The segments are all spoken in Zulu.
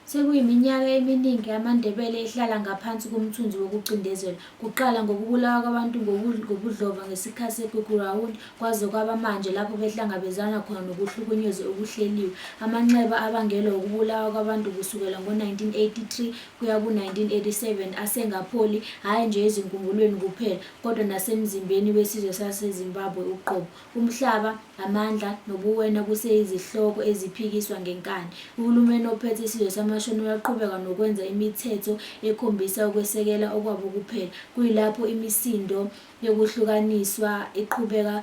Sekuyiminyaka eminingi amaNdebele ehlala ngaphansi komthunzi wokucindezelwa, kuqala ngokubulawa kwabantu ngobudlova ngesikhathi seGugurawundi kwaze kwaba manje lapho behlangabezana khona nokuhlukunyezwa okuhleliwe. Amanxeba abangelwa ukubulawa kwabantu kusukela ngo-1983 kuya ku-1987 asengapholi hhayi nje ezinkumbulweni kuphela, kodwa nasemzimbeni wesizwe saseZimbabwe uqobo. Umhlaba, amandla, nobuwena kuseyizihloko eziphikiswa ngenkani. Uhulumeni ophethe isizwe samashona uyaqhubeka nokwenza imithetho ekhombisa ukwesekela okwabo kuphela, kuyilapho imisindo yokuhlukaniswa iqhubeka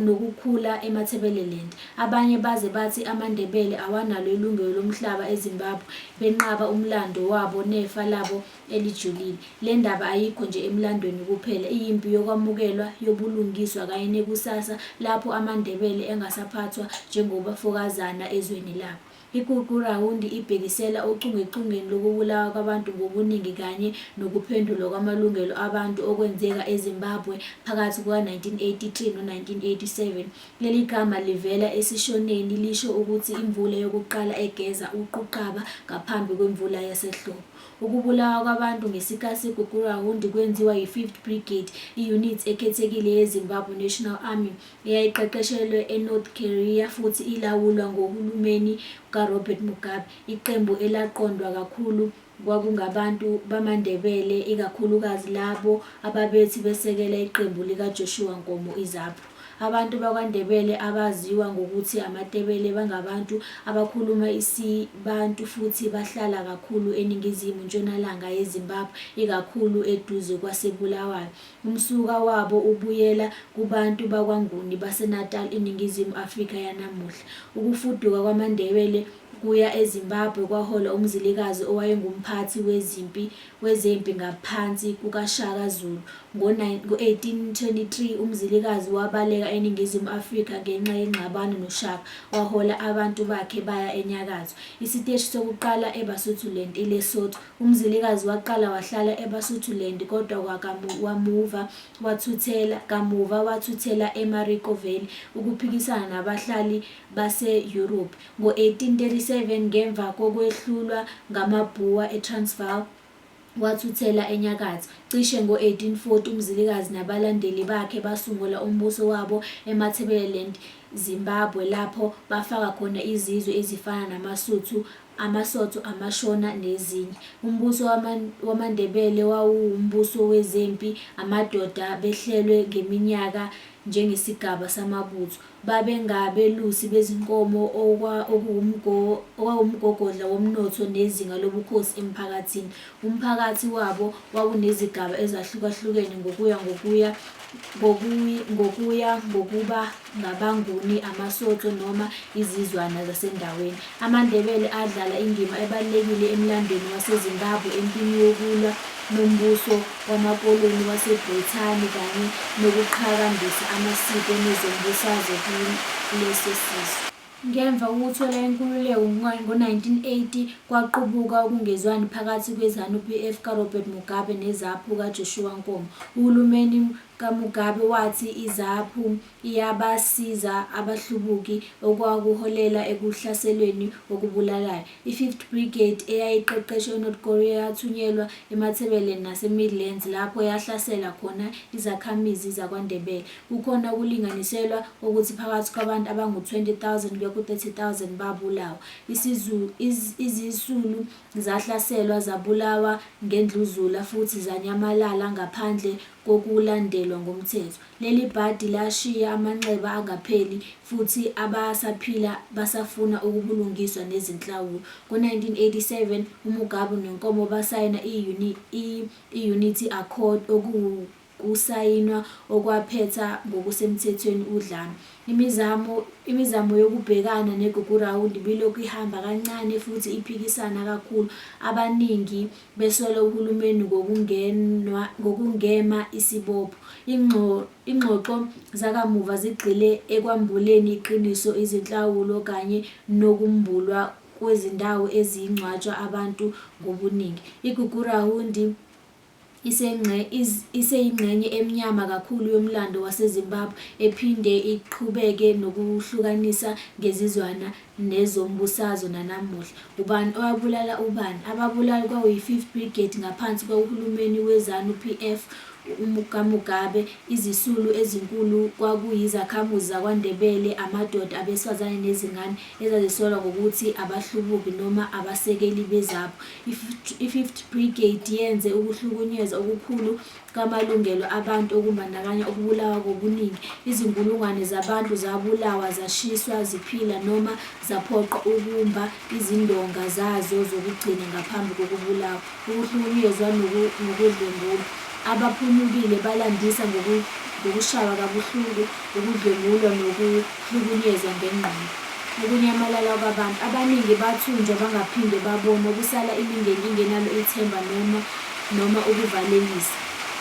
nokukhula eMatabeleland. Abanye baze bathi amaNdebele awanalo ilungelo lomhlaba eZimbabwe, benqaba umlando wabo nefa labo elijulile. Le ndaba ayikho nje emlandweni kuphela, iyimpi yokwamukelwa, yobulungiswa kanye nekusasa lapho amaNdebele engasaphathwa njengobafokazana ezweni labo. IGugurawundi ibhekisela ochungechungeni lokubulawa kwabantu ngobuningi kanye nokuphendulwa kwamalungelo abantu okwenzeka eZimbabwe phakathi kuka-1983 no-1987. Leli gama livela esishoneni lisho ukuthi imvula yokuqala egeza uquqaba ngaphambi kwemvula yasehlobo. Ukubulawa kwabantu ngesikhathi seGugurawundi kwenziwa yi-5th Brigade, iyunithi ekhethekile yeZimbabwe National Army eyayiqeqeshelwe eNorth Karelia futhi ilawulwa ngohulumeni kaRobert Mugabe. Iqembu elaqondwa kakhulu kwakungabantu bamaNdebele, ikakhulukazi labo ababethi besekela iqembu likaJoshua Nkomo iZAPU. Abantu bakwaNdebele abaziwa ngokuthi amaTebele bangabantu abakhuluma isiBantu futhi bahlala kakhulu eningizimu ntshonalanga yeZimbabwe, ikakhulu eduze kwaseBulawayo. Umsuka wabo ubuyela kubantu bakwaNguni baseNatal eNingizimu Afrika yanamuhla. Ukufuduka kwamaNdebele kuya eZimbabwe kwahola umzilikazi owayengumphathi wezempi ngaphansi kukaShaka Zulu. Ngo-1823 umzilikazi wabaleka eNingizimu Afrika ngenxa yengxabano noShaka, wahola abantu bakhe baya enyakatho. Isiteshi sokuqala eBasutoland iLesotho. Umzilikazi waqala wahlala eBasutoland kodwa kamuva wathuthela eMariko Valley ukuphikisana nabahlali baseYurophu. Ngo-1837 ngemva kokwehlulwa ngamaBuwa eTransvaal wathuthela enyakatho. Cishe ngo-1840 umzilikazi nabalandeli bakhe basungula umbuso wabo eMatabeleland, Zimbabwe, lapho bafaka khona izizwe ezifana amaSotho, amaShona nezinye. Umbuso wamaNdebele wawuwumbuso wezempi, amadoda behlelwe ngeminyaka njengesigaba samabutho. Babengabelusi bezinkomo okwawumgogodla womnotho nezinga lobukhosi emphakathini. Umphakathi wabo wawunezigaba ezahlukahlukene ngokuba ngabaNguni, amaSotho noma izizwana zasendaweni. AmaNdebele adlala indima ebalulekile emlandweni waseZimbabwe empini yokulwa nombuso wamakoloni waseBrithani kanye nokuqhakambisa amasiko nezombusazwe kuleso sizwe. Ngemva kokuthola inkululeko ngo-1980 kwaqubuka ukungezwani phakathi kweZANU-PF kaRobert Mugabe neZAPU kaJoshua Nkomo. Uhulumeni kaMugabe wathi iZAPU iyabasiza abahlubuki, okwakuholela ekuhlaselweni okubulalayo. I-5th Brigade eyayiqeqeshwe eNorth Korea yathunyelwa eMatabeleland naseMidlands lapho yahlasela khona izakhamizi zakwaNdebele. Kukhona ukulinganiselwa ukuthi phakathi kwabantu abangu-20,000 kuya ku-30,000 babulawa. Izisulu zahlaselwa, zabulawa ngendluzula futhi zanyamalala ngaphandle kokulandelwa ngomthetho. Leli bhadi lashiya amanxeba angapheli futhi abasaphila basafuna ubulungiswa nezinhlawulo. Ngo-1987 uMugabe noNkomo basayina i-Unity Accord, okuwukusayinwa okwaphetha ngokusemthethweni udlame. Imizamo yokubhekana neGugurawundi bilokhu ihamba kancane futhi iphikisana kakhulu. Abaningi besola uhulumeni ngokungema isibopho. Ingxoxo zakamuva zigxile ekwambuleni iqiniso, izinhlawulo kanye nokumbulwa kwezindawo ezingcwatshwa abantu ngobuningi. IGugurawundi iseyingxenye emnyama kakhulu yomlando waseZimbabwe ephinde iqhubeke nokuhlukanisa ngezizwana nezombusazwe nanamuhla. Ubani owabulala ubani? Ababulali kwakuyi-5th Brigade ngaphansi kohulumeni weZANU-PF kaMugabe. Izisulu ezinkulu kwakuyizakhamuzi zakwaNdebele, amadoda, abesifazane nezingane ezazisolwa ngokuthi abahlubuki noma abasekeli bezabo. I-5th Brigade yenze ukuhlukunyezwa okukhulu kwamalungelo abantu okubandakanya ukubulawa kobuningi. Izinkulungwane zabantu zabulawa, zashiswa ziphila noma zaphoqwa ukumba izindonga zazo zokugcina ngaphambi kokubulawa. Ukuhlukunyezwa nokudlwengulwa. Abaphunyukile balandisa ngokushaywa kabuhlungu, ukudlwengulwa nokuhlukunyezwa ngengqondo. Ukunyamalala kwabantu. Abaningi bathunjwa bangaphinde babonwa, kusala imindeni ingenalo ithemba noma ukuvalelisa.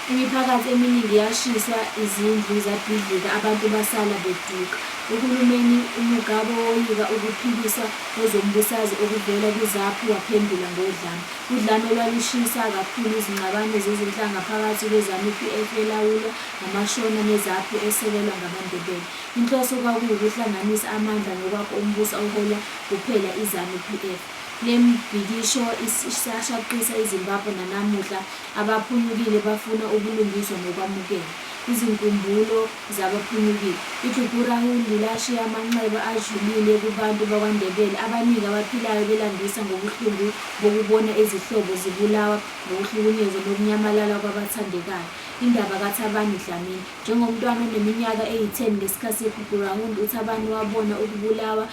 Imiphakathi eminingi yashiswa, izindlu zabhidlika, abantu basala beduka. Uhulumeni uMugabe woyika ukuphikiswa kwezombusazwe okuvela kwiZAPU waphendula ngodlame. Udlame olwalushisa kakhulu izingxabano zezinhlanga phakathi kweZANU-PF elawulwa ngamaShona neZAPU esekelwa ngamaNdebele. Inhloso kwakuwukuhlanganisa amandla nokwakha umbuso oholwa kuphela iZANU-PF. Le mbhikisho isashaqisa iZimbabwe nanamuhla. Abaphunyukile bafuna ubulungiswa nokwamukela. Izinkumbulo zabaphunyukile. IGugurawuli lashiya amanxeba ajulile kubantu bakwaNdebele. Abaningi abaphilayo belandisa ngobuhlungu bokubona izihlobo zibulawa, ngokuhlukunyezwa nokunyamalala kwabathandekayo. Indaba kaThabani Dlamini. Njengomntwana oneminyaka eyi-10 ngesikhathi seGugurawuli, uThabani wabona ukubulawa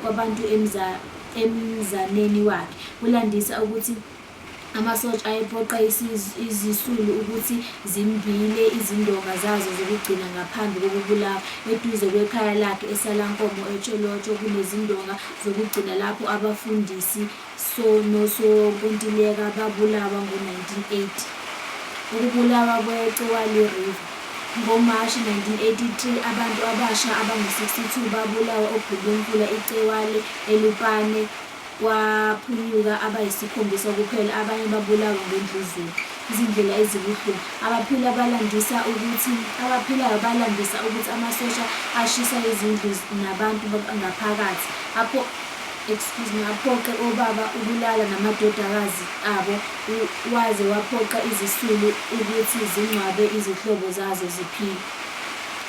kwabantu emzaneni wakhe. Ulandisa ukuthi amasotsha ayephoqa izisulu ukuthi zimbile izindonga zazo zokugcina ngaphambi kokubulawa. Eduze kwekhaya lakhe eSalankomo eTsholotsho kunezindonga zokugcina lapho abafundisi nosonkontileka babulawa ngo-1980. Ukubulawa kweCiwani River. NgoMashi 1983, abantu abasha abangu-62 babulawa oGulumpula, iCiwani, eLupane. Kwaphunyuka abayisikhombisa kuphela, abanye babulawa ngendluzula. Izindlela ezibuhlungu. Abaphilayo balandisa ukuthi amasosha ashisa izindlu nabantu ngaphakathi, aphoqe obaba ukulala namadodakazi abo, waze waphoqa izisulu ukuthi zingcwabe izihlobo zazo ziphile.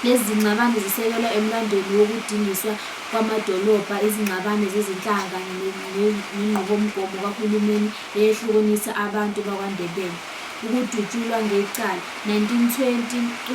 Lezi zingxabano zisekelwa emlandweni wokudingiswa kwamadolobha, izingxabano zezinhlanga kanye nenqubomgomo kahulumeni eyehlukanisa abantu bakwaNdebele. Ukudutshulwa ngecala. 1920s to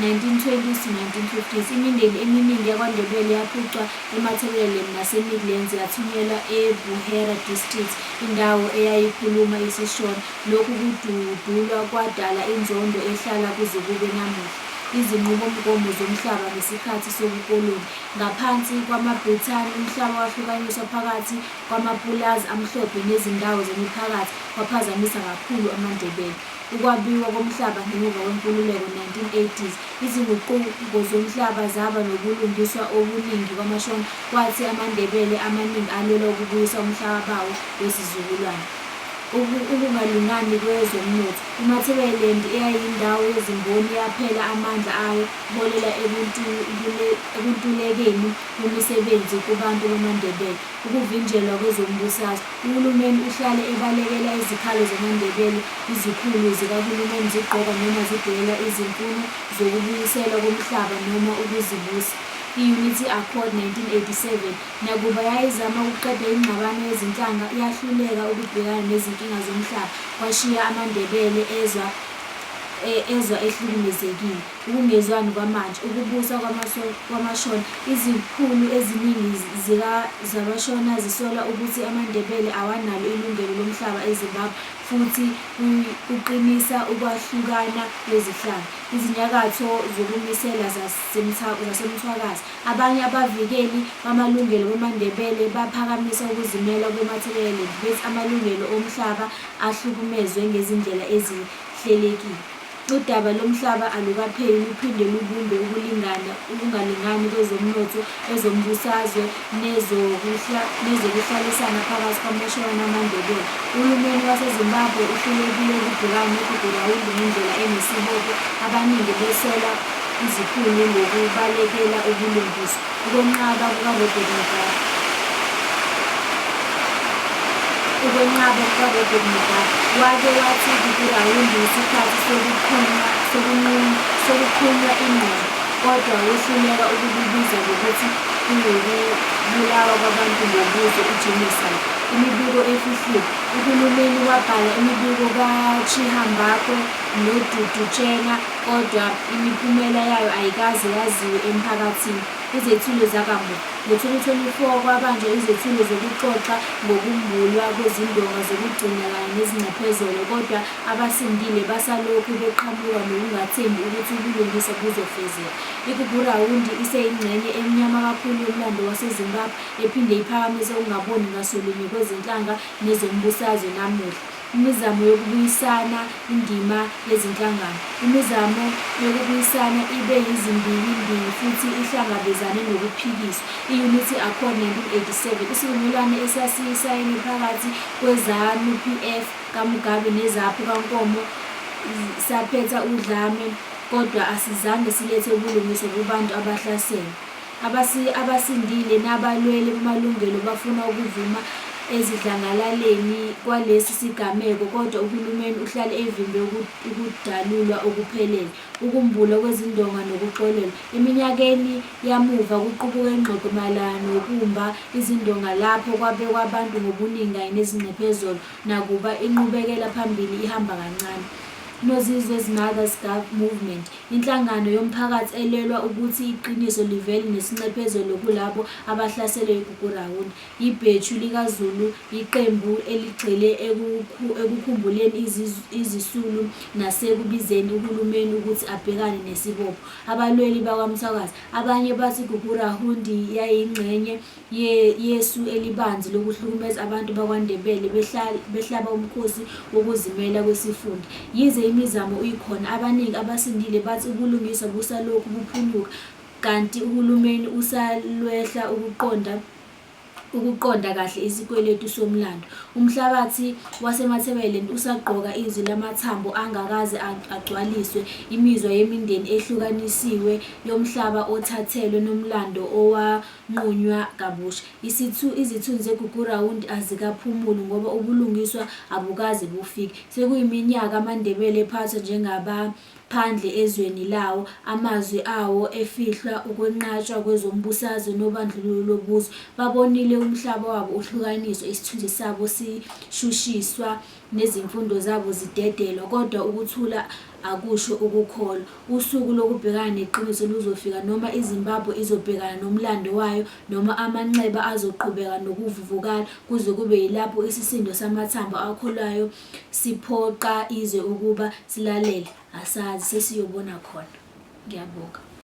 1950s, imindeni eminingi yakwaNdebele yaphucwa eMatabeleland naseMidlands yathunyelwa eBuhera District, indawo eyayikhuluma isiShona. Lokhu kududulwa kwadala inzondo ehlala kuze kube namuhla. Izinqubomgomo zomhlaba ngesikhathi sobukoloni. Ngaphansi kwamaBrithani, umhlaba wahlukaniswa phakathi kwamapulazi amhlophe nezindawo zemiphakathi, kwaphazamisa kakhulu amaNdebele. Ukwabiwa komhlaba ngemuva kwenkululeko 1980s. Izinguquko zomhlaba zaba nobulungiswa obuningi kwamaShona, kwathi amaNdebele amaningi alwela ukubuyisa umhlaba bawo wesizukulwane. Ukungalingani kwezomnotho. iMatabeleland eyayiyindawo yezimboni yaphela amandla ayo, holela ekuntulekeni kwemisebenzi kubantu bamaNdebele. Ukuvinjelwa kwezombusazwe. Uhulumeni uhlale ebalekela izikhalo zamaNdebele. Izikhulu zikahulumeni zigqoka noma zibheka izimfuno zokubuyiselwa komhlaba noma ukuzibusa. I-Unity Accord 1987, nakuba yayizama ukuqeda ingxabano yezinhlanga, yahluleka ukubhekana nezinkinga zomhlaba, kwashiya amaNdebele ezwa ehlukumezekile. Ukungezwani kwamanje. Ukubusa kwamaShona. Izikhulu eziningi zabaShona zisola ukuthi amaNdebele awanalo ilungelo lomhlaba eZimbabwe, futhi kuqinisa ukwahlukana kwezinhlanga. Izinyakatho zokumisela zaseMthwakazi. Abanye abavikeli bamalungelo bamaNdebele baphakamisa ukuzimela kweMatabeleland, bethi amalungelo omhlaba ahlukumezwe ngezindlela ezihlelekile. Udaba lomhlaba alukapheli luphinde lubumbe ukungalingani kwezomnotho, ezombusazwe nezokuhlalisana phakathi kwaMashona namaNdebele. Uhulumeni waseZimbabwe uhlulekile ukubhekana noGugurawundi ngendlela enesibopho, abaningi besola izikhulu ngokubalekela ubulungiswa. Ukwenqaba kukaRobert Mugabe wake wathi uGugurawundi yisikhathi sokuqhunywa ingqondo, kodwa wehluleka ukukubiza ngokuthi kuyukubulawa kwabantu ngobuso, genocide. Imibiko efihliwe. Uhulumeni wabhala imibiko kaChihambakwe noDudu Nchena, kodwa imiphumela yayo ayikaze yaziwe emphakathini. Izethulo zakamuva. Ngo-2024 kwabanjwa izethulo zokuxoxa ngokumbulwa kwezindonga zokugcina kanye nezinxephezelo, kodwa abasindile basalokhu beqhamuka nokungathembi ukuthi ubulungiswa buzofezeka. IGugurawundi iseyingxenye emnyama kakhulu yomlando waseZimbabwe, ephinde iphakamise ukungaboni ngasolinye kwezinhlanga nezombusazwe namuhla. Imizamo yokubuyisana. Indima yezinhlangano. Imizamo yokubuyisana ibe yizimbilimbi futhi ihlangabezane nokuphikiswa. I-Unity Accord 1987, isivumelwano esasiyisayine phakathi kweZANU-PF kaMugabe neZAPU kaNkomo, saphetha udlame, kodwa asizange silethe ubulungiswa kubantu abahlaselwe. Abasindile nabalweli bamalungelo bafuna ukuvuma ezidlangalaleni kwalesi sigameko, kodwa uhulumeni uhlale evimbe ukudalulwa okuphelele. Ukumbulwa kwezindonga nokuxolelwa. Eminyakeni yamuva kuqubuke ingxoxo mayelana nokumba izindonga lapho kwabekwa abantu ngobuningi kanye nezinxephezelo, nakuba inqubekela phambili ihamba kancane. Nozizwe's Mothers Movement, inhlangano yomphakathi elwela ukuthi iqiniso livele nesinxephezelo kulabo abahlaselwe yiGugurawundi. IBhethu likaZulu, iqembu eligxile ekukhumbuleni izisulu nasekubizeni uhulumeni ukuthi abhekane nesibopho. Abalweli bakwaMthwakazi. Abanye bathi iGugurawundi yayingxenye yesu elibanzi lokuhlukumeza abantu bakwaNdebele behlaba umkhosi wokuzimela kwesifunda. Yize imizamo ikhona, abaningi abasindile bathi ubulungiswa busalokhu buphunyuka, kanti uhulumeni usalwehla ukuqonda kahle isikweletu somlando. Umhlabathi waseMatabeleland usagqoka izwi lamathambo angakaze agcwaliswe. Imizwa yemindeni ehlukanisiwe yomhlaba othathelwe nomlando owanqunywa kabusha. Izithunzi zeGugurawundi azikaphumuli ngoba ubulungiswa abukaze bufike. Sekuyiminyaka amaNdebele ephathwa njengabaphandle ezweni lawo, amazwi awo efihlwa, ukwenqatshwa kwezombusazwe nobandlululo lobuso. Babonile umhlaba wabo uhlukaniswa, isithunzi sabo sishushiswa, nezimfundo zabo zidedelwa, kodwa ukuthula akusho ukukholwa. Usuku lokubhekana neqiniso luzofika, noma iZimbabwe izobhekana nomlando wayo, noma amanxeba azoqhubeka nokuvuvukala, kuze kube yilapho isisindo samathambo akholwayo siphoqa izwe ukuba silalele. Asazi, sesiyobona khona. Ngiyabonga.